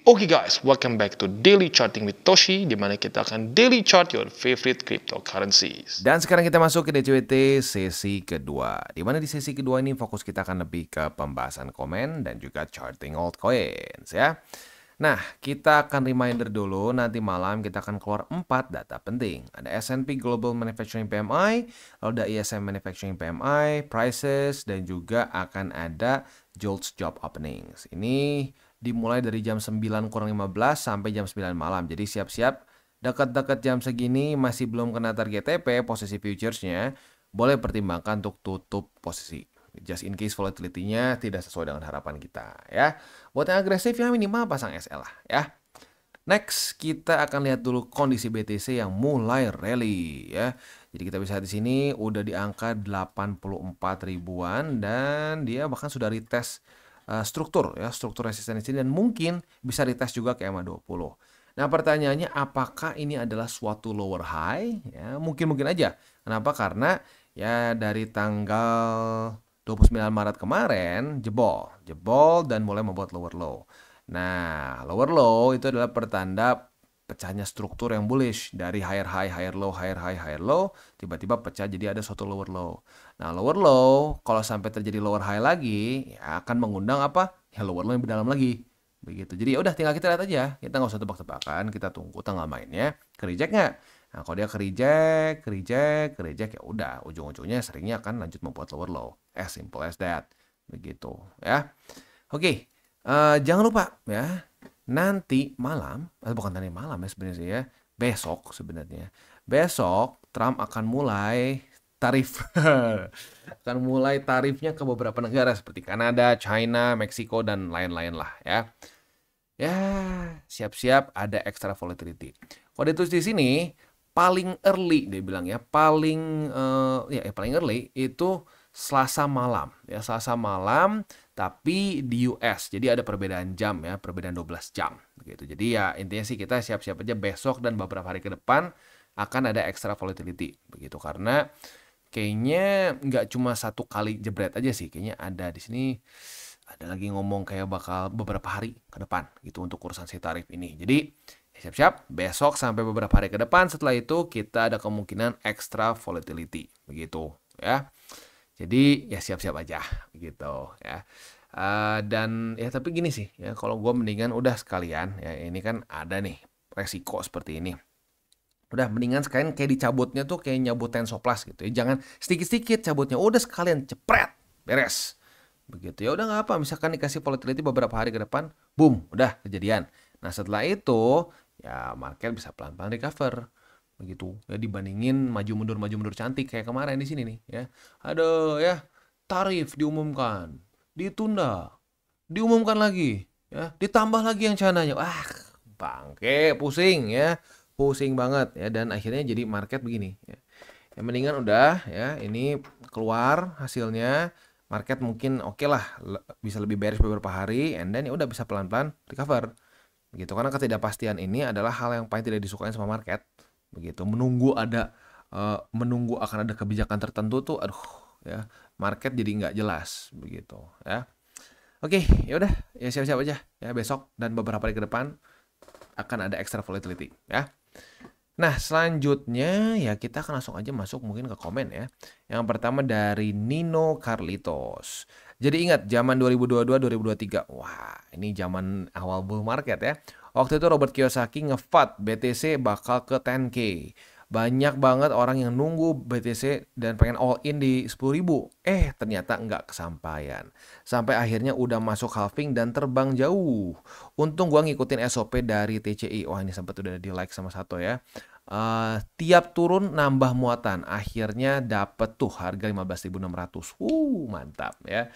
Oke guys, welcome back to Daily Charting with Toshi, di mana kita akan daily chart your favorite cryptocurrencies. Dan sekarang kita masuk ke DCWT sesi kedua, di mana di sesi kedua ini fokus kita akan lebih ke pembahasan komen dan juga charting altcoins ya. Nah, kita akan reminder dulu, nanti malam kita akan keluar 4 data penting. Ada S&P Global Manufacturing PMI, lalu ada ISM Manufacturing PMI, prices, dan juga akan ada JOLTS Job Openings. Ini dimulai dari jam 9:15 sampai jam 9 malam. Jadi siap-siap dekat-dekat jam segini masih belum kena target TP posisi futuresnya, boleh pertimbangkan untuk tutup posisi. Just in case volatility-nya tidak sesuai dengan harapan kita ya. Buat yang agresif ya minimal pasang SL lah ya. Next, kita akan lihat dulu kondisi BTC yang mulai rally ya. Jadi kita bisa lihat di sini udah di angka 84 ribuan dan dia bahkan sudah retest struktur resistensi dan mungkin bisa retest juga ke EMA 20. Nah, pertanyaannya apakah ini adalah suatu lower high? Ya, mungkin aja. Kenapa? Karena ya dari tanggal 29 Maret kemarin jebol dan mulai membuat lower low. Nah, lower low itu adalah pertanda pecahnya struktur yang bullish dari higher high, higher low, higher high, higher low, tiba-tiba pecah jadi ada suatu lower low. Nah, lower low kalau sampai terjadi lower high lagi, ya akan mengundang apa? Ya lower low yang lebih dalam lagi. Begitu. Jadi ya udah tinggal kita lihat aja. Kita nggak usah tebak-tebakan, kita tunggu tanggal mainnya. Ke-reject nggak? Nah, kalau dia ke-reject, ya udah ujung-ujungnya seringnya akan lanjut membuat lower low. As simple as that. Begitu, ya. Oke. Jangan lupa ya. Nanti malam, bukan nanti malam ya sebenarnya ya, besok sebenarnya. Besok Trump akan mulai tarif. Akan mulai tarifnya ke beberapa negara seperti Kanada, China, Meksiko, dan lain-lain lah ya. Ya, siap-siap ada extra volatility. Kalau ditulis di sini, paling early dia bilang ya, paling early itu Selasa malam ya, Selasa malam tapi di US. Jadi ada perbedaan jam ya, perbedaan 12 jam gitu. Jadi ya intinya sih kita siap-siap aja besok dan beberapa hari ke depan akan ada extra volatility begitu, karena kayaknya nggak cuma satu kali jebret aja sih, kayaknya ada di sini ada lagi ngomong kayak bakal beberapa hari ke depan gitu untuk urusan si tarif ini. Jadi siap-siap besok sampai beberapa hari ke depan, setelah itu kita ada kemungkinan extra volatility begitu ya. Jadi ya siap-siap aja gitu ya. Dan ya tapi gini sih ya, kalau gue mendingan udah sekalian ya, ini kan ada nih resiko seperti ini. Udah mendingan sekalian kayak dicabutnya tuh kayak nyabut Tensoplas gitu ya. Jangan sedikit-sedikit cabutnya, udah sekalian cepret beres. Begitu ya udah nggak apa, misalkan dikasih volatility beberapa hari ke depan, boom, udah kejadian. Nah, setelah itu ya market bisa pelan-pelan recover. Begitu ya, dibandingin maju mundur cantik kayak kemarin di sini nih ya. Aduh ya, tarif diumumkan, ditunda, diumumkan lagi ya, ditambah lagi yang cananya. Bangke, pusing ya. Pusing banget ya, dan akhirnya jadi market begini ya. Yang mendingan udah ya, ini keluar hasilnya, market mungkin oke lah, bisa lebih bearish beberapa hari, and then ya udah bisa pelan-pelan recover. Begitu, karena ketidakpastian ini adalah hal yang paling tidak disukai sama market. Begitu, menunggu akan ada kebijakan tertentu tuh aduh ya, market jadi nggak jelas begitu ya. Oke, ya udah ya siap-siap aja ya, besok dan beberapa hari ke depan akan ada extra volatility ya. Nah, selanjutnya ya kita akan langsung aja masuk mungkin ke komen ya. Yang pertama dari Nino Carlitos. Jadi ingat zaman 2022-2023. Wah, ini zaman awal bull market ya. Waktu itu Robert Kiyosaki nge-FUD BTC bakal ke 10K. Banyak banget orang yang nunggu BTC dan pengen all in di 10.000. Ternyata nggak kesampaian. Sampai akhirnya udah masuk halving dan terbang jauh. Untung gua ngikutin SOP dari TCI. Wah, ini sempat udah di like sama Sato ya. Tiap turun nambah muatan, akhirnya dapet tuh harga 15.600. Mantap ya.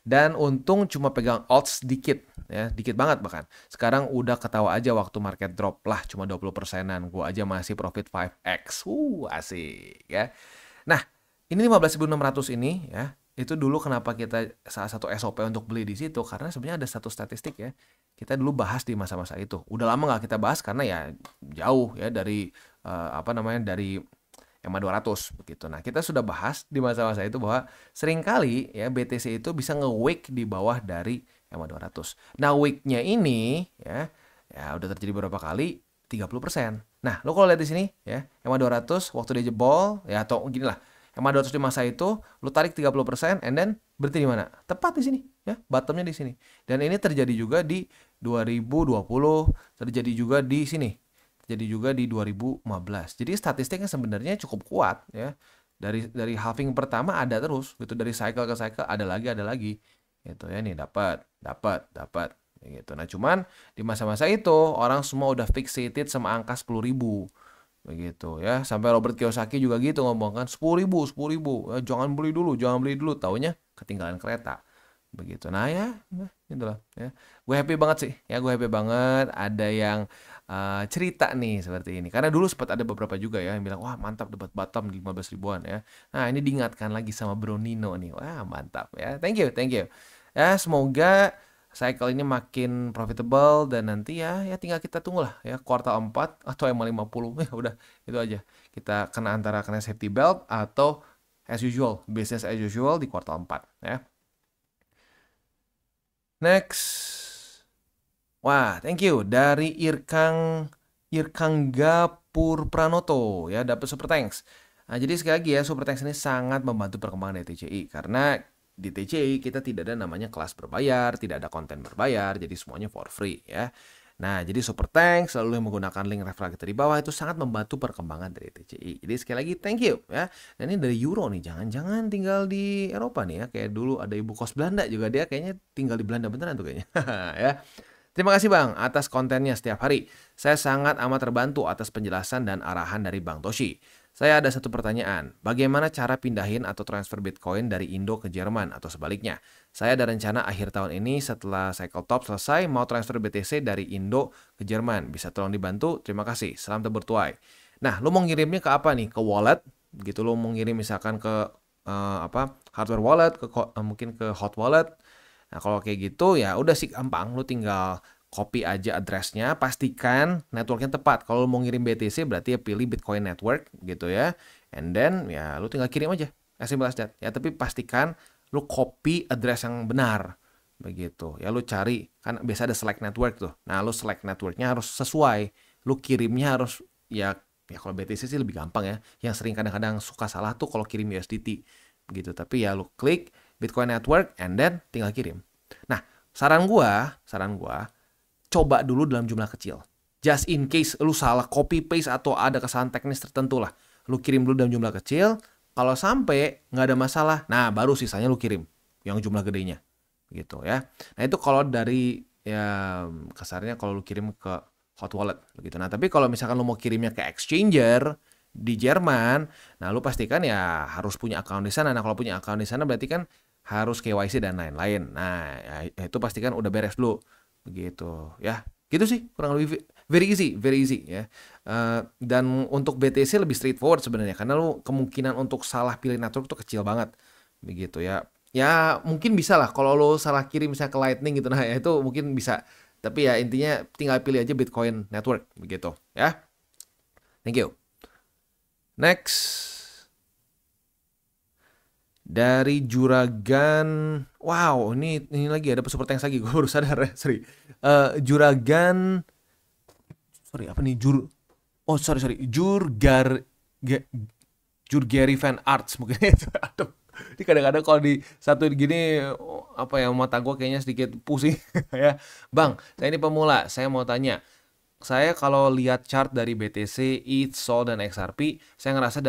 Dan untung cuma pegang odds dikit ya, dikit banget bahkan. Sekarang udah ketawa aja waktu market drop lah, cuma 20%-an. Gua aja masih profit 5x. Asik ya. Nah, ini 15.600 ini ya. Itu dulu kenapa kita salah satu SOP untuk beli di situ, karena sebenarnya ada satu statistik ya. Kita dulu bahas di masa-masa itu. Udah lama nggak kita bahas karena ya jauh ya dari dari EMA 200 begitu. Nah, kita sudah bahas di masa-masa itu bahwa seringkali ya BTC itu bisa nge-wick di bawah dari EMA 200. Nah, wick-nya ini ya Ya, udah terjadi berapa kali? 30%. Nah, lo kalau lihat di sini ya, EMA 200 waktu dia jebol ya, atau gini lah. EMA 200 di masa itu lo tarik 30% and then berhenti di mana? Tepat di sini ya, bottomnya di sini. Dan ini terjadi juga di 2020, terjadi juga di sini. Terjadi juga di 2015. Jadi statistiknya sebenarnya cukup kuat ya. Dari halving pertama ada terus gitu, dari cycle ke cycle ada lagi gitu ya. Nih dapat gitu. Nah, cuman di masa-masa itu orang semua udah fixated sama angka 10.000 begitu ya. Sampai Robert Kiyosaki juga gitu ngomong kan, 10.000 ya, jangan beli dulu, taunya ketinggalan kereta begitu. Nah ya itulah ya. Gue happy banget sih ya, gue happy banget ada yang cerita nih seperti ini, karena dulu sempat ada beberapa juga ya yang bilang wah mantap dapat bottom 15 ribuan ya. Nah, ini diingatkan lagi sama Bro Nino nih, wah mantap ya, thank you ya. Semoga cycle ini makin profitable dan nanti ya tinggal kita tunggu lah ya kuartal 4 atau EMA 50 ya udah itu aja, kita antara kena safety belt atau as usual, business as usual di kuartal 4 ya. Next. Wah, thank you dari Irkang Gapur Pranoto ya, dapat super thanks. Nah, jadi sekali lagi ya, super thanks ini sangat membantu perkembangan dari TCI, karena di TCI kita tidak ada namanya kelas berbayar, tidak ada konten berbayar, jadi semuanya for free ya. Nah, jadi super thanks selalu menggunakan link referral di bawah, itu sangat membantu perkembangan dari TCI. Jadi sekali lagi thank you ya. Dan ini dari Euro nih, jangan-jangan tinggal di Eropa nih ya, kayak dulu ada ibu kos Belanda juga, dia kayaknya tinggal di Belanda beneran tuh kayaknya ya. Terima kasih Bang atas kontennya setiap hari. Saya sangat amat terbantu atas penjelasan dan arahan dari Bang Toshi. Saya ada satu pertanyaan. Bagaimana cara pindahin atau transfer Bitcoin dari Indo ke Jerman atau sebaliknya? Saya ada rencana akhir tahun ini setelah cycle top selesai mau transfer BTC dari Indo ke Jerman. Bisa tolong dibantu? Terima kasih. Salam terbertuai. Nah, lu mau ngirimnya ke apa nih? Ke wallet? Gitu, lu mau ngirim misalkan ke hardware wallet, mungkin ke hot wallet. Nah, kalau kayak gitu ya udah sih gampang, lu tinggal copy aja addressnya, pastikan networknya tepat. Kalau lu mau ngirim BTC berarti ya pilih Bitcoin Network gitu ya. And then ya lu tinggal kirim aja, as simple as that. Ya, tapi pastikan lu copy address yang benar. Begitu. Ya lu cari, kan biasa ada select network tuh. Nah, lu select networknya harus sesuai. Lu kirimnya harus ya kalau BTC sih lebih gampang ya. Yang sering kadang-kadang suka salah tuh kalau kirim USDT. Begitu. Tapi ya lu klik Bitcoin Network and then tinggal kirim. Nah, saran gua coba dulu dalam jumlah kecil. Just in case lu salah copy paste atau ada kesalahan teknis tertentu lah. Lu kirim dulu dalam jumlah kecil, kalau sampai nggak ada masalah, nah baru sisanya lu kirim yang jumlah gedenya. Gitu ya. Nah, itu kalau dari ya kasarnya kalau lu kirim ke hot wallet begitu. Nah, tapi kalau misalkan lu mau kirimnya ke exchanger di Jerman, nah lu pastikan ya harus punya account di sana. Nah, kalau punya account di sana berarti kan harus KYC dan lain-lain. Nah, ya, itu pastikan udah beres dulu. Begitu ya. Gitu sih, kurang lebih very easy ya. Dan untuk BTC lebih straightforward sebenarnya, karena lu kemungkinan untuk salah pilih network itu kecil banget. Begitu ya. Ya, mungkin bisa lah kalau lu salah kirim misalnya ke Lightning gitu, nah ya itu mungkin bisa. Tapi ya intinya tinggal pilih aja Bitcoin Network begitu ya. Thank you. Next. Dari Juragan, wow, ini lagi ada super thanks lagi, gue baru sadar ya, sorry. Juragan, sorry apa nih Jurgeri Fan Arts mungkin itu. Aduh, ini kadang-kadang kalau di satu gini apa ya, mata gue kayaknya sedikit pusing ya. Bang, saya ini pemula, saya mau tanya. Saya kalau lihat chart dari BTC, ETH, SOL, dan XRP, saya ngerasa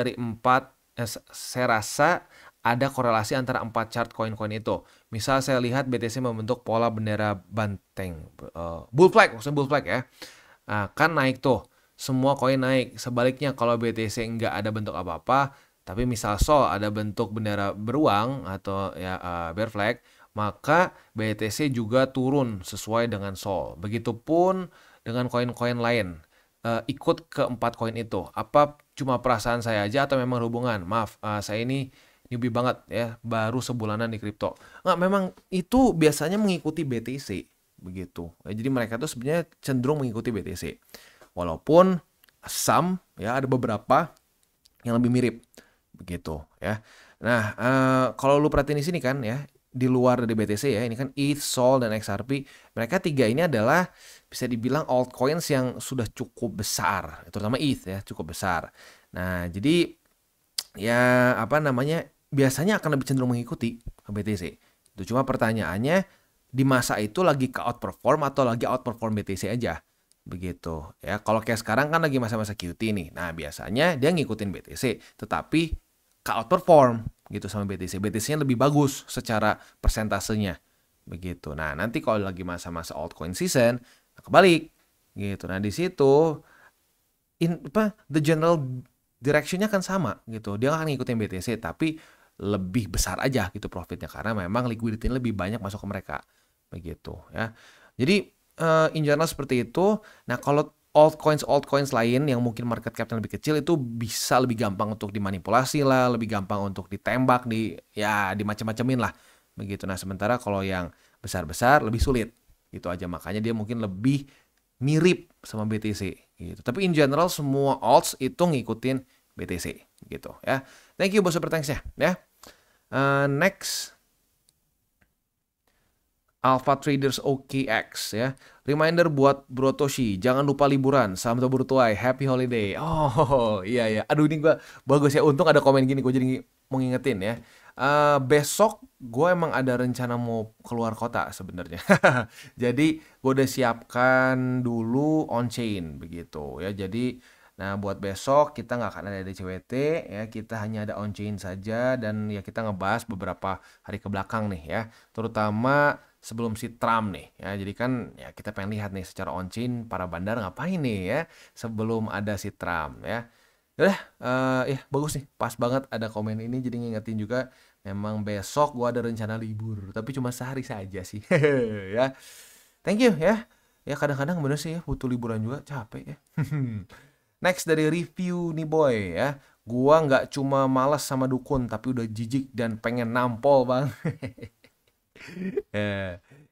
saya rasa ada korelasi antara 4 chart koin-koin itu. Misal saya lihat BTC membentuk pola bendera banteng, bull flag ya. Nah, kan naik tuh, semua koin naik. Sebaliknya kalau BTC nggak ada bentuk apa-apa, tapi misal SOL ada bentuk bendera beruang atau ya bear flag, maka BTC juga turun sesuai dengan SOL. Begitupun dengan koin-koin lain. Ikut ke 4 koin itu. Apa cuma perasaan saya aja atau memang hubungan? Maaf, saya ini newbie banget ya, baru sebulanan di kripto. Nggak, memang itu biasanya mengikuti BTC begitu. Jadi mereka tuh sebenarnya cenderung mengikuti BTC. Walaupun ya ada beberapa yang lebih mirip begitu ya. Nah, kalau lu perhatiin di sini kan ya, di luar dari BTC ya, ini kan ETH, SOL, dan XRP. Mereka tiga ini adalah bisa dibilang altcoins yang sudah cukup besar, terutama ETH ya, cukup besar. Nah, jadi ya apa namanya, biasanya akan lebih cenderung mengikuti ke BTC. Itu cuma pertanyaannya di masa itu lagi ke outperform atau lagi outperform BTC aja. Begitu ya. Kalau kayak sekarang kan lagi masa-masa QT nih. Nah, biasanya dia ngikutin BTC, tetapi ke outperform gitu sama BTC. BTC-nya lebih bagus secara persentasenya. Begitu. Nah, nanti kalau lagi masa-masa altcoin season, kebalik gitu. Nah, di situ the general directionnya kan sama gitu. Dia akan ngikutin BTC tapi lebih besar aja gitu profitnya karena memang liquidity lebih banyak masuk ke mereka. Begitu ya. Jadi in general seperti itu. Nah, kalau altcoins lain yang mungkin market capnya lebih kecil itu bisa lebih gampang untuk dimanipulasi lah, lebih gampang untuk ditembak, dimacem-macemin lah. Begitu. Nah, sementara kalau yang besar-besar lebih sulit. Gitu aja, makanya dia mungkin lebih mirip sama BTC gitu. Tapi in general semua alts itu ngikutin BTC gitu ya. Thank you bos super thanks ya. Next Alpha Traders OKX ya. Reminder buat Bro Toshi, jangan lupa liburan. Salam tabur tuai, happy holiday. Oh iya. Aduh ini gue bagus ya. Untung ada komen gini, gue jadi mau ngingetin ya. Besok gue emang ada rencana mau keluar kota sebenarnya. Jadi gue udah siapkan dulu on chain begitu ya. Jadi nah buat besok kita nggak akan ada DCWT ya. Kita hanya ada on chain saja dan ya kita ngebahas beberapa hari ke belakang nih ya. Terutama sebelum si Trump nih ya. Jadi kan ya kita pengen lihat nih secara on chain para bandar ngapain nih ya sebelum ada si Trump ya. Udah, ya bagus nih, pas banget ada komen ini jadi ngingetin juga memang besok gua ada rencana libur, tapi cuma sehari saja sih. Ya. Thank you ya. Ya kadang-kadang bener sih ya butuh liburan juga, capek ya. Next dari review nih boy ya. Gua nggak cuma malas sama dukun tapi udah jijik dan pengen nampol bang.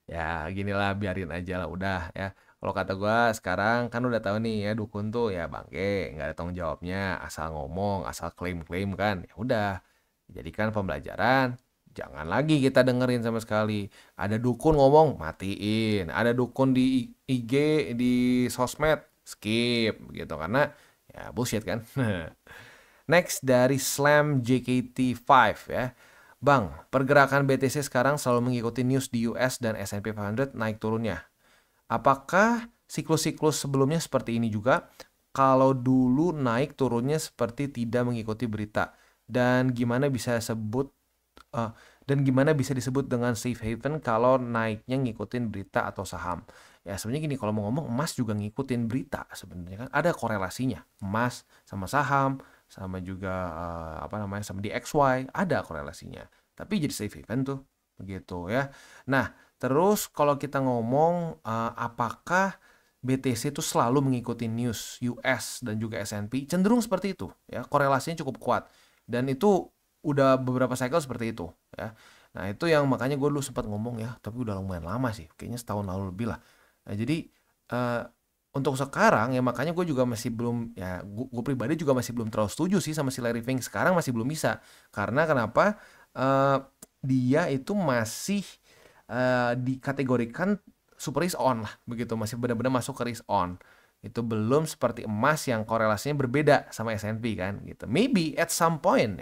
Ya ginilah biarin aja lah udah ya. Kalau kata gue sekarang kan udah tahu nih ya dukun tuh ya bangke nggak ada tanggung jawabnya asal ngomong asal klaim-klaim kan ya udah jadikan pembelajaran jangan lagi kita dengerin sama sekali ada dukun ngomong matiin ada dukun di IG di sosmed skip gitu karena ya bullshit kan. Next dari Slam JKT5 ya. Bang, pergerakan BTC sekarang selalu mengikuti news di US dan S&P 500 naik turunnya. Apakah siklus-siklus sebelumnya seperti ini juga? Kalau dulu naik turunnya seperti tidak mengikuti berita. Dan gimana bisa disebut dengan safe haven kalau naiknya ngikutin berita atau saham? Ya sebenarnya gini, kalau mau ngomong emas juga ngikutin berita sebenarnya kan ada korelasinya. Emas sama saham sama juga sama DXY ada korelasinya. Tapi jadi safe haven tuh begitu ya. Nah, terus kalau kita ngomong apakah BTC itu selalu mengikuti news US dan juga S&P cenderung seperti itu ya, korelasinya cukup kuat dan itu udah beberapa cycle seperti itu ya. Nah, itu yang makanya gue dulu sempat ngomong ya, tapi udah lumayan lama sih, kayaknya setahun lalu lebih lah. Nah, jadi untuk sekarang ya makanya gue juga masih belum ya gue pribadi juga masih belum terlalu setuju sih sama si Larry Fink sekarang masih belum bisa karena kenapa dia itu masih dikategorikan super risk on lah begitu masih benar-benar masuk ke risk on itu belum seperti emas yang korelasinya berbeda sama S&P kan gitu. Maybe at some point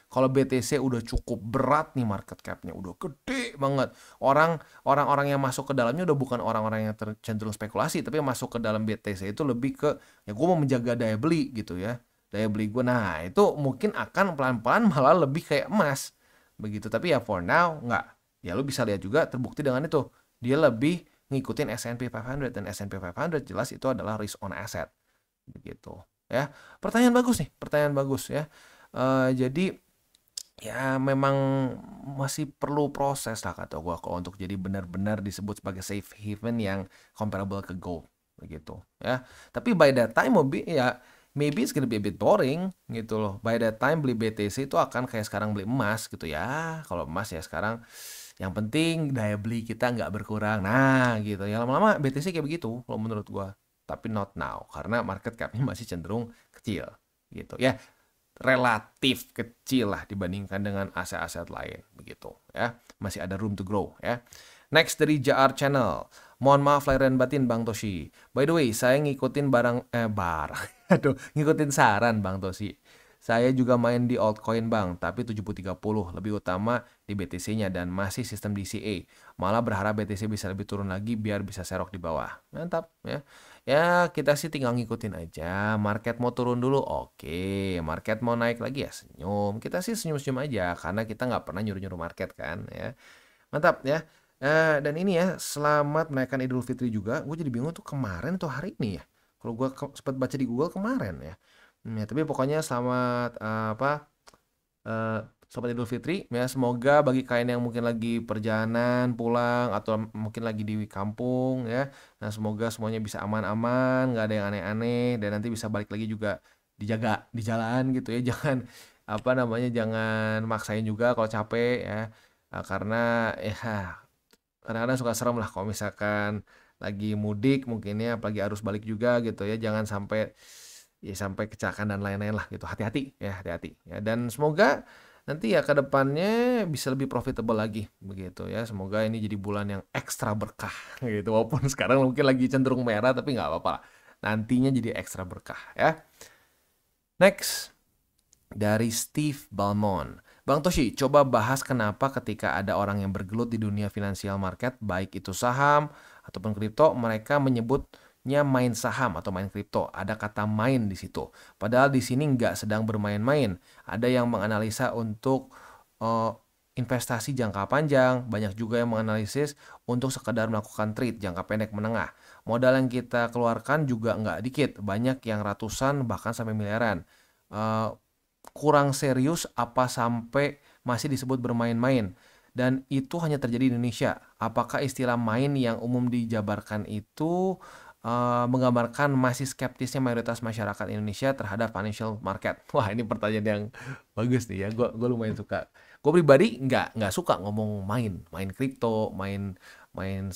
kalau BTC udah cukup berat nih market capnya udah gede banget orang-orang yang masuk ke dalamnya udah bukan orang-orang yang cenderung spekulasi tapi yang masuk ke dalam BTC itu lebih ke ya gue mau menjaga daya beli gitu ya daya beli gue. Nah itu mungkin akan pelan-pelan malah lebih kayak emas begitu tapi ya for now nggak ya lu bisa lihat juga terbukti dengan itu dia lebih ngikutin S&P 500 dan S&P 500 jelas itu adalah risk on asset begitu ya. Pertanyaan bagus ya. Jadi ya memang masih perlu proses lah kata gue kalau untuk jadi benar-benar disebut sebagai safe haven yang comparable ke gold begitu ya. Tapi by that time maybe it's gonna be a bit boring gitu loh. By that time beli BTC itu akan kayak sekarang beli emas gitu ya. Kalau emas ya sekarang yang penting daya beli kita nggak berkurang. Nah gitu ya lama-lama BTC kayak begitu kalau menurut gua. Tapi not now karena market capnya masih cenderung kecil gitu ya. Relatif kecil lah dibandingkan dengan aset-aset lain begitu ya. Masih ada room to grow ya. Next dari JR Channel. Mohon maaf lahir dan batin Bang Toshi. By the way, saya ngikutin ngikutin saran Bang Toshi. Saya juga main di altcoin Bang, tapi 70-30 lebih utama di BTC-nya dan masih sistem DCA. Malah berharap BTC bisa lebih turun lagi biar bisa serok di bawah. Mantap ya. Ya kita sih tinggal ngikutin aja. Market mau turun dulu, oke. Market mau naik lagi ya senyum. Kita sih senyum-senyum aja karena kita nggak pernah nyuruh-nyuruh market kan ya. Mantap ya. Dan ini ya, selamat merayakan Idul Fitri juga. Gue jadi bingung tuh kemarin atau hari ini ya. Kalau gue sempat baca di Google kemarin ya. Ya, tapi pokoknya selamat selamat Idul Fitri ya. Semoga bagi kalian yang mungkin lagi perjalanan pulang atau mungkin lagi di kampung ya. Nah, semoga semuanya bisa aman-aman, nggak ada yang aneh-aneh dan nanti bisa balik lagi juga dijaga di jalan gitu ya. Jangan jangan maksain juga kalau capek ya. Karena ya kadang-kadang suka serem lah kalau misalkan lagi mudik mungkin ya, apalagi arus balik juga gitu ya, jangan sampai kecelakaan dan lain-lain lah gitu. Hati-hati ya, hati-hati ya, dan semoga nanti ya ke depannya bisa lebih profitable lagi begitu ya. Semoga ini jadi bulan yang ekstra berkah gitu, walaupun sekarang mungkin lagi cenderung merah tapi nggak apa-apa lah. Nantinya jadi ekstra berkah ya. Next dari Steve Balmon. Bang Toshi, coba bahas kenapa ketika ada orang yang bergelut di dunia finansial market, baik itu saham ataupun kripto, mereka menyebutnya main saham atau main kripto. Ada kata main di situ. Padahal di sini nggak sedang bermain-main. Ada yang menganalisa untuk investasi jangka panjang, banyak juga yang menganalisis untuk sekedar melakukan trade jangka pendek menengah. Modal yang kita keluarkan juga nggak dikit, banyak yang ratusan bahkan sampai miliaran. Kurang serius apa sampai masih disebut bermain-main, dan itu hanya terjadi di Indonesia. Apakah istilah main yang umum dijabarkan itu menggambarkan masih skeptisnya mayoritas masyarakat Indonesia terhadap financial market? Wah, ini pertanyaan yang bagus nih ya. Gue lumayan suka. Gue pribadi nggak suka ngomong main kripto, main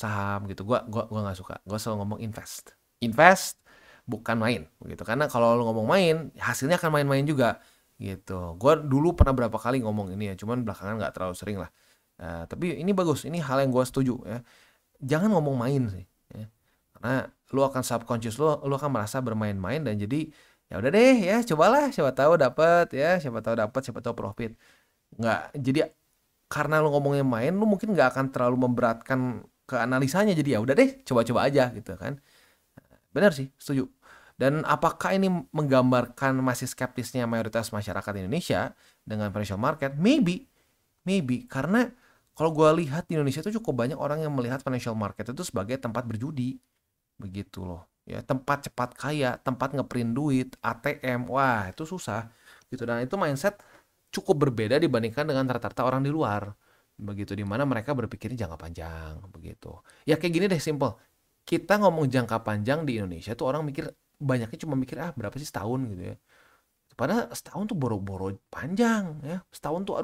saham gitu. Gue nggak suka. Gue selalu ngomong invest bukan main begitu. Karena kalau lo ngomong main, hasilnya akan main-main juga gitu. Gue dulu pernah berapa kali ngomong ini ya, cuman belakangan nggak terlalu sering lah. Tapi ini bagus, ini hal yang gue setuju ya. Jangan ngomong main sih ya. Karena lu akan subconscious lu akan merasa bermain-main, dan jadi ya udah deh ya, cobalah, siapa tahu dapat ya, siapa tahu profit. Nggak, jadi karena lu ngomongnya main, lu mungkin nggak akan terlalu memberatkan ke analisanya, jadi ya udah deh, coba-coba aja gitu kan. Benar sih, setuju. Dan apakah ini menggambarkan masih skeptisnya mayoritas masyarakat Indonesia dengan financial market? Maybe. Karena kalau gue lihat di Indonesia itu cukup banyak orang yang melihat financial market itu sebagai tempat berjudi. Begitu loh. Ya, tempat cepat kaya, tempat ngeprint duit, ATM. Wah, itu susah. Gitu. Dan itu mindset cukup berbeda dibandingkan dengan rata-rata orang di luar. Begitu, dimana mereka berpikirnya jangka panjang. Begitu. Ya kayak gini deh, simple. Kita ngomong jangka panjang di Indonesia tuh orang banyaknya cuma mikir berapa sih setahun gitu ya. Padahal setahun tuh boro-boro panjang ya. Setahun tuh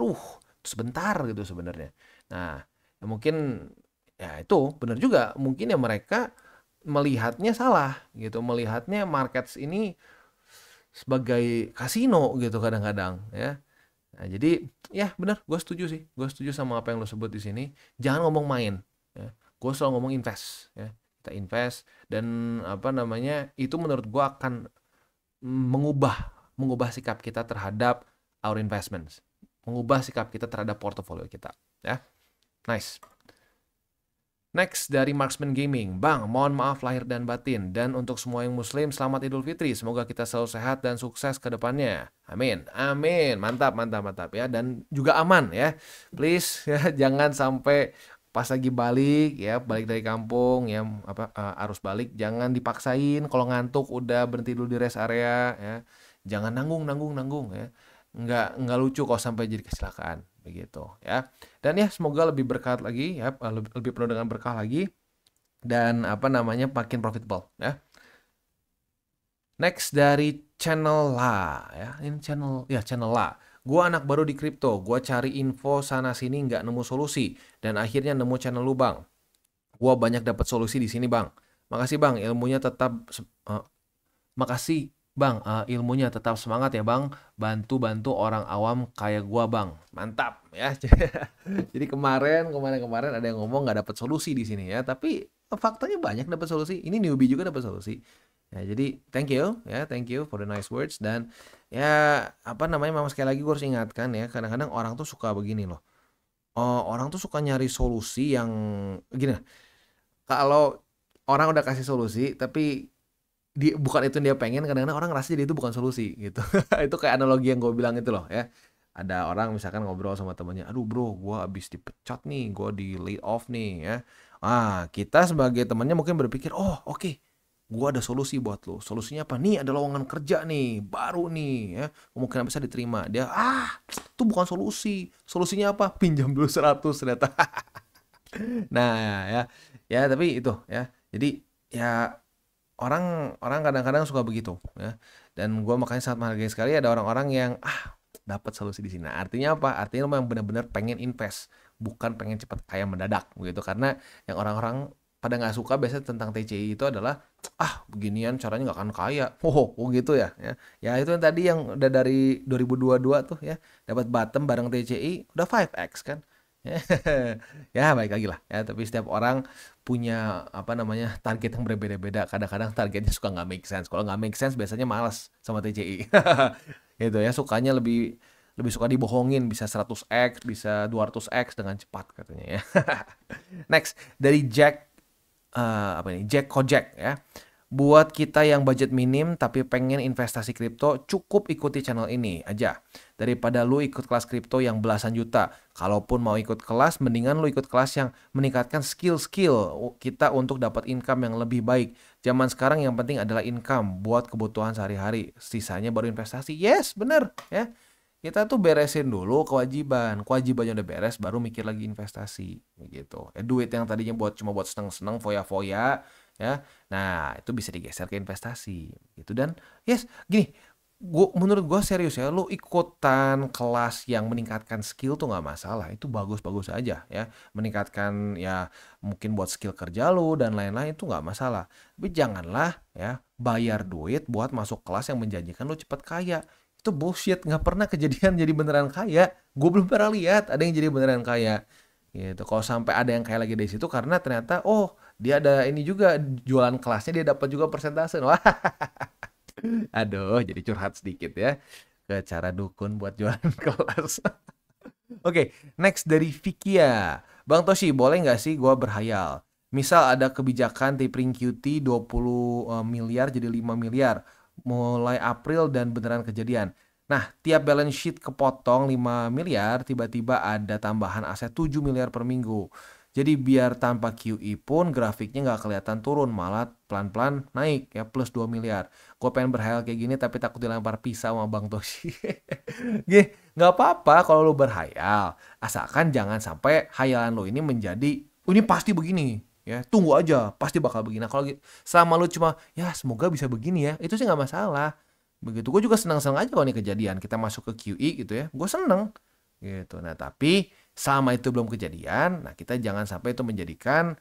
sebentar gitu sebenarnya. Nah, ya mungkin ya itu benar juga. Mungkin ya mereka melihatnya salah gitu. Melihatnya markets ini sebagai kasino gitu kadang-kadang ya. Nah, jadi ya benar, gue setuju sih. Gue setuju sama apa yang lo sebut di sini. Jangan ngomong main ya. Gue selalu ngomong invest ya. Kita invest, dan itu menurut gue akan mengubah sikap kita terhadap our investments, mengubah sikap kita terhadap portofolio kita ya. Nice. Next dari Marksman Gaming. Bang, mohon maaf lahir dan batin, dan untuk semua yang muslim selamat Idul Fitri, semoga kita selalu sehat dan sukses ke depannya, amin. Mantap ya, dan juga aman ya, please ya. Jangan sampai pas lagi balik dari kampung ya, arus balik, jangan dipaksain. Kalau ngantuk udah berhenti dulu di rest area ya. Jangan nanggung ya. Nggak lucu kalau sampai jadi kecelakaan begitu ya. Dan ya semoga lebih berkah lagi ya, lebih penuh dengan berkah lagi, dan makin profitable ya. Next dari channel La ya. Ini channel La. Gua anak baru di kripto, gua cari info sana sini nggak nemu solusi, dan akhirnya nemu channel lu bang. Gua banyak dapat solusi di sini bang. Makasih bang, ilmunya tetap semangat ya bang. Bantu orang awam kayak gua bang. Mantap ya. Jadi kemarin ada yang ngomong nggak dapat solusi di sini ya, tapi faktanya banyak dapat solusi. Ini newbie juga dapat solusi. Ya, jadi thank you for the nice words. Dan ya apa namanya, memang sekali lagi gue harus ingatkan ya, kadang-kadang orang tuh suka begini loh. Orang tuh suka nyari solusi yang gini. Kalau orang udah kasih solusi tapi bukan itu yang dia pengen, kadang-kadang orang ngerasa jadi itu bukan solusi gitu. Itu kayak analogi yang gue bilang itu loh ya. Ada orang misalkan ngobrol sama temennya, aduh bro, gue abis dipecat nih, gue di lay off nih ya. Kita sebagai temannya mungkin berpikir, oh oke, gue ada solusi buat lo. Solusinya apa? Nih ada lowongan kerja nih, baru nih ya, kemungkinan bisa diterima. Dia, itu bukan solusi. Solusinya apa? Pinjam dulu 100 ternyata. Nah ya tapi itu ya. Jadi ya orang kadang-kadang suka begitu ya. Dan gue makanya sangat menghargai sekali ada orang-orang yang dapat solusi di sini. Nah, artinya apa? Artinya lo memang benar-benar pengen invest, bukan pengen cepat kaya mendadak gitu. Karena yang orang-orang pada nggak suka biasanya tentang TCI itu adalah beginian caranya nggak akan kaya. Gitu ya. Ya itu yang tadi yang udah dari 2022 tuh ya, dapat bottom bareng TCI udah 5x kan. Ya baik lagi lah ya, tapi setiap orang punya apa namanya target yang berbeda-beda. Kadang-kadang targetnya suka nggak make sense. Kalau nggak make sense biasanya malas sama TCI. Gitu ya, sukanya lebih suka dibohongin, bisa 100x, bisa 200x dengan cepat katanya ya. Next dari Jack Jack Kojak ya. Buat kita yang budget minim tapi pengen investasi kripto, cukup ikuti channel ini aja. Daripada lu ikut kelas kripto yang belasan juta. Kalaupun mau ikut kelas, mendingan lu ikut kelas yang meningkatkan skill-skill kita untuk dapat income yang lebih baik. Zaman sekarang yang penting adalah income buat kebutuhan sehari-hari. Sisanya baru investasi. Yes, bener ya. Kita tuh beresin dulu kewajibannya udah beres, baru mikir lagi investasi gitu. Duit yang tadinya cuma buat seneng-seneng, foya-foya ya, nah itu bisa digeser ke investasi gitu. Dan yes, gini, menurut gue serius ya, lu ikutan kelas yang meningkatkan skill tuh nggak masalah, itu bagus-bagus aja ya, meningkatkan ya mungkin buat skill kerja lu dan lain-lain, itu nggak masalah. Tapi janganlah ya bayar duit buat masuk kelas yang menjanjikan lu cepat kaya. Itu bullshit, nggak pernah kejadian jadi beneran kaya. Gue belum pernah lihat ada yang jadi beneran kaya gitu. Kalau sampai ada yang kaya lagi dari situ karena ternyata dia ada ini juga, jualan kelasnya dia dapat juga persentase. Wah, aduh, jadi curhat sedikit ya ke cara dukun buat jualan kelas. Oke, next dari Vikia. Bang Toshi, boleh nggak sih gue berhayal? Misal ada kebijakan tapering QT 20 miliar jadi 5 miliar mulai April dan beneran kejadian. Nah, tiap balance sheet kepotong 5 miliar, tiba-tiba ada tambahan aset 7 miliar per minggu. Jadi biar tanpa QE pun grafiknya nggak kelihatan turun, malah pelan-pelan naik ya, plus 2 miliar. Gue pengen berhayal kayak gini tapi takut dilempar pisau sama Bang Toshi. Nggak apa-apa kalau lu berhayal, asalkan jangan sampai hayalan lu ini menjadi, ini pasti begini. Ya, tunggu aja, pasti bakal begini. Nah, kalau selama lu cuma, ya semoga bisa begini ya, itu sih nggak masalah. Begitu, gue juga senang-senang aja kalau ini kejadian. Kita masuk ke QE gitu ya, gue seneng. Gitu. Nah, tapi selama itu belum kejadian, nah kita jangan sampai itu menjadikan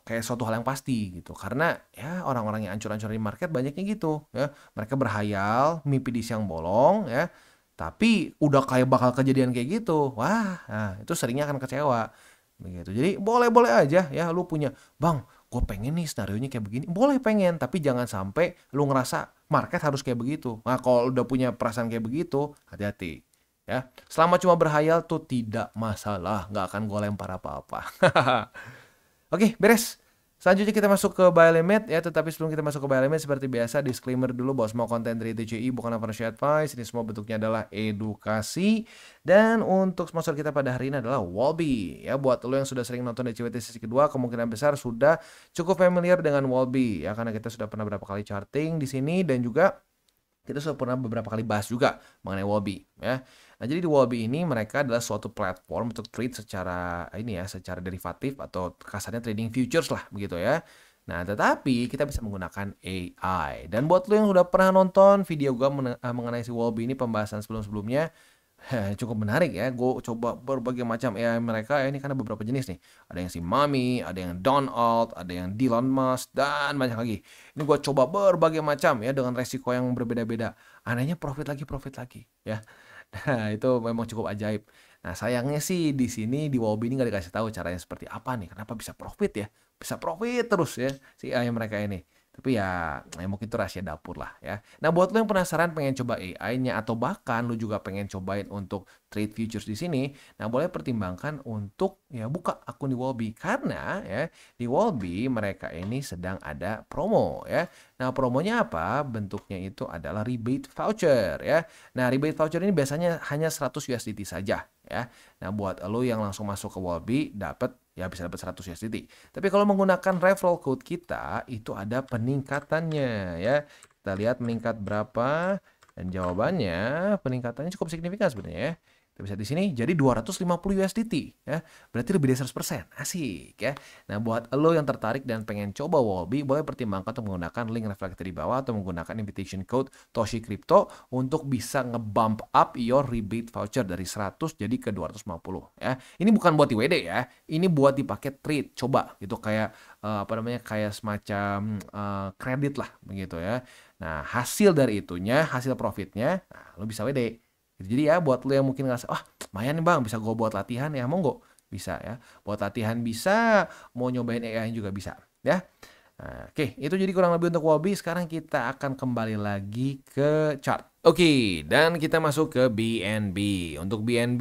kayak suatu hal yang pasti gitu. Karena ya orang-orang yang ancur-ancur di market banyaknya gitu ya. Mereka berhayal, mimpi di siang bolong ya. Tapi udah kayak bakal kejadian kayak gitu. Wah, nah, itu seringnya akan kecewa. Begitu. Jadi boleh-boleh aja ya lu punya, bang gue pengen nih senarionya kayak begini, boleh pengen, tapi jangan sampai lu ngerasa market harus kayak begitu. Nah kalau udah punya perasaan kayak begitu, hati-hati ya. Selama cuma berhayal tuh tidak masalah, nggak akan gue lempar apa-apa. Oke, beres. Selanjutnya kita masuk ke buy limit ya, tetapi sebelum kita masuk ke buy limit seperti biasa disclaimer dulu bahwa semua konten dari TCI bukan financial advice, ini semua bentuknya adalah edukasi. Dan untuk sponsor kita pada hari ini adalah Wallbe ya. Buat lo yang sudah sering nonton DCWT sesi kedua, kemungkinan besar sudah cukup familiar dengan Wallbe ya, karena kita sudah pernah beberapa kali charting di sini dan juga kita sudah pernah beberapa kali bahas juga mengenai Wallbe ya. Nah, jadi di Wallbe ini mereka adalah suatu platform untuk trade secara secara derivatif atau kasarnya trading futures lah begitu ya. Nah, tetapi kita bisa menggunakan AI. Dan buat lo yang udah pernah nonton video gue mengenai si Wallbe ini, pembahasan sebelum-sebelumnya, cukup menarik ya. Gue coba berbagai macam AI mereka ya, ini karena beberapa jenis nih. Ada yang si Mami, ada yang Don Alt, ada yang Elon Musk, dan banyak lagi. Ini gue coba berbagai macam ya dengan resiko yang berbeda-beda. Anehnya profit lagi ya. Nah, itu memang cukup ajaib. Nah, sayangnya sih di sini di Wobi ini nggak dikasih tahu caranya seperti apa nih. Kenapa bisa profit ya? Bisa profit terus ya si AI mereka ini. Tapi ya mungkin itu rahasia dapur lah ya. Nah, buat lo yang penasaran pengen coba AI-nya atau bahkan lo juga pengen cobain untuk trade futures di sini, nah boleh pertimbangkan untuk ya buka akun di Wobi karena ya di Wobi mereka ini sedang ada promo ya. Nah, promonya apa? Bentuknya itu adalah rebate voucher ya. Nah, rebate voucher ini biasanya hanya 100 USDT saja ya. Nah, buat lo yang langsung masuk ke Wobi bisa dapat 100 USDT. Tapi kalau menggunakan referral code kita itu ada peningkatannya ya. Kita lihat meningkat berapa dan jawabannya peningkatannya cukup signifikan sebenarnya ya. Kita bisa di sini jadi 250 USDT ya. Berarti lebih dari 100%. Asik ya. Nah, buat lo yang tertarik dan pengen coba Wobi, boleh pertimbangkan untuk menggunakan link reflektor di bawah atau menggunakan invitation code Toshi Crypto untuk bisa ngebump up your rebate voucher dari 100 jadi ke 250 ya. Ini bukan buat IWD ya. Ini buat dipakai trade. Coba gitu kayak kayak semacam kredit lah begitu ya. Nah, hasil dari itunya, hasil profitnya, nah, lo bisa WD. Jadi ya buat lo yang mungkin ngerasa, lumayan nih bang, bisa gue buat latihan ya, monggo. Bisa ya, buat latihan bisa, mau nyobain AI juga bisa ya. Nah, oke, itu jadi kurang lebih untuk Wobi. Sekarang kita akan kembali lagi ke chart. Oke, dan kita masuk ke BNB. Untuk BNB,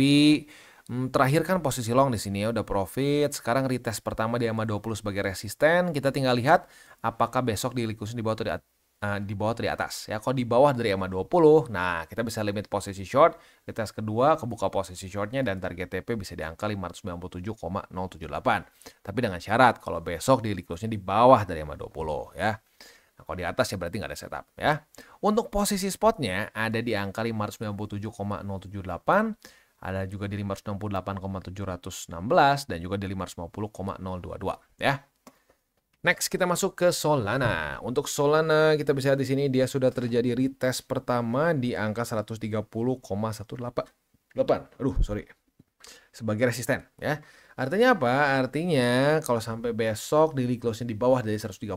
terakhir kan posisi long di sini ya, udah profit. Sekarang retest pertama di EMA20 sebagai resisten. Kita tinggal lihat apakah besok dilikusin di bawah atau di bawah atau di atas ya. Kalau di bawah dari EMA20, nah kita bisa limit posisi short, retest kedua kebuka posisi shortnya dan target TP bisa di angka 597,078. Tapi dengan syarat kalau besok di likusnya di bawah dari EMA20 ya. Nah, kalau di atas ya berarti nggak ada setup ya. Untuk posisi spotnya ada di angka 597,078, ada juga di 568,716 dan juga di 550,022 ya. Next kita masuk ke Solana. Untuk Solana kita bisa lihat di sini dia sudah terjadi retest pertama di angka 130,188. Sebagai resisten ya. Artinya apa? Artinya kalau sampai besok daily close-nya di bawah dari 130,188,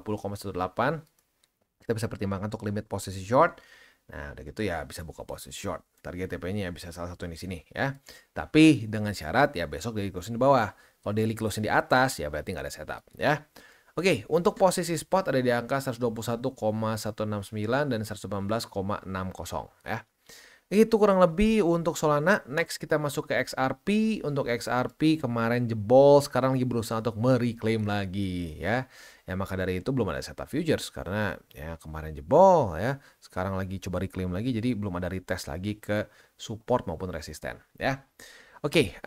kita bisa pertimbangkan untuk limit posisi short. Nah, udah gitu ya bisa buka posisi short. Target TP-nya ya bisa salah satu di sini ya. Tapi dengan syarat ya besok daily close-nya di bawah. Kalau daily close-nya di atas ya berarti nggak ada setup ya. Oke, untuk posisi spot ada di angka 121,169 dan 119,60 ya. Itu kurang lebih untuk Solana. Next kita masuk ke XRP. Untuk XRP kemarin jebol, sekarang lagi berusaha untuk mereclaim lagi ya. Ya maka dari itu belum ada setup futures karena ya kemarin jebol ya. Sekarang lagi coba reclaim lagi jadi belum ada retest lagi ke support maupun resisten ya. Oke,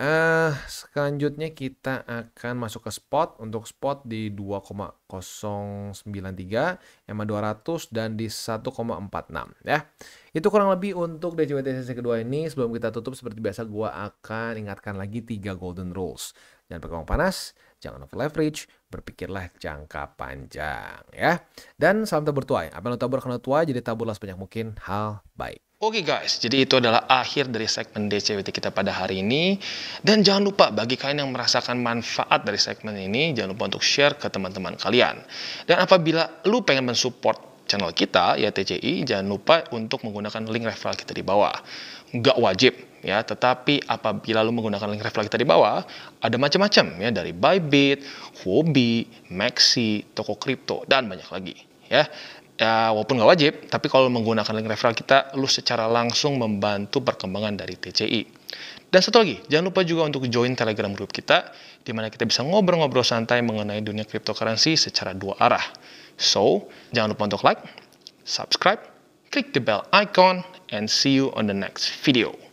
selanjutnya kita akan masuk ke spot. Untuk spot di 2,093, EMA 200 dan di 1,46 ya. Itu kurang lebih untuk DCWT sesi kedua ini. Sebelum kita tutup seperti biasa gua akan ingatkan lagi 3 golden rules. Jangan pakai uang panas, jangan over leverage, berpikirlah jangka panjang ya. Dan salam tabur tuai. Apa yang lo tabur akan lo tuai, jadi taburlah sebanyak mungkin hal baik. Oke guys, jadi itu adalah akhir dari segmen DCWT kita pada hari ini. Dan jangan lupa bagi kalian yang merasakan manfaat dari segmen ini, jangan lupa untuk share ke teman-teman kalian. Dan apabila lu pengen mensupport channel kita, ya TCI, jangan lupa untuk menggunakan link referral kita di bawah. Nggak wajib ya, tetapi apabila lu menggunakan link referral kita di bawah, ada macam-macam ya, dari Bybit, Huobi, Maxi, Toko Kripto, dan banyak lagi ya. Ya, walaupun nggak wajib, tapi kalau menggunakan link referral kita, lu secara langsung membantu perkembangan dari TCI. Dan satu lagi, jangan lupa juga untuk join Telegram group kita, di mana kita bisa ngobrol-ngobrol santai mengenai dunia cryptocurrency secara dua arah. So, jangan lupa untuk like, subscribe, klik the bell icon, and see you on the next video.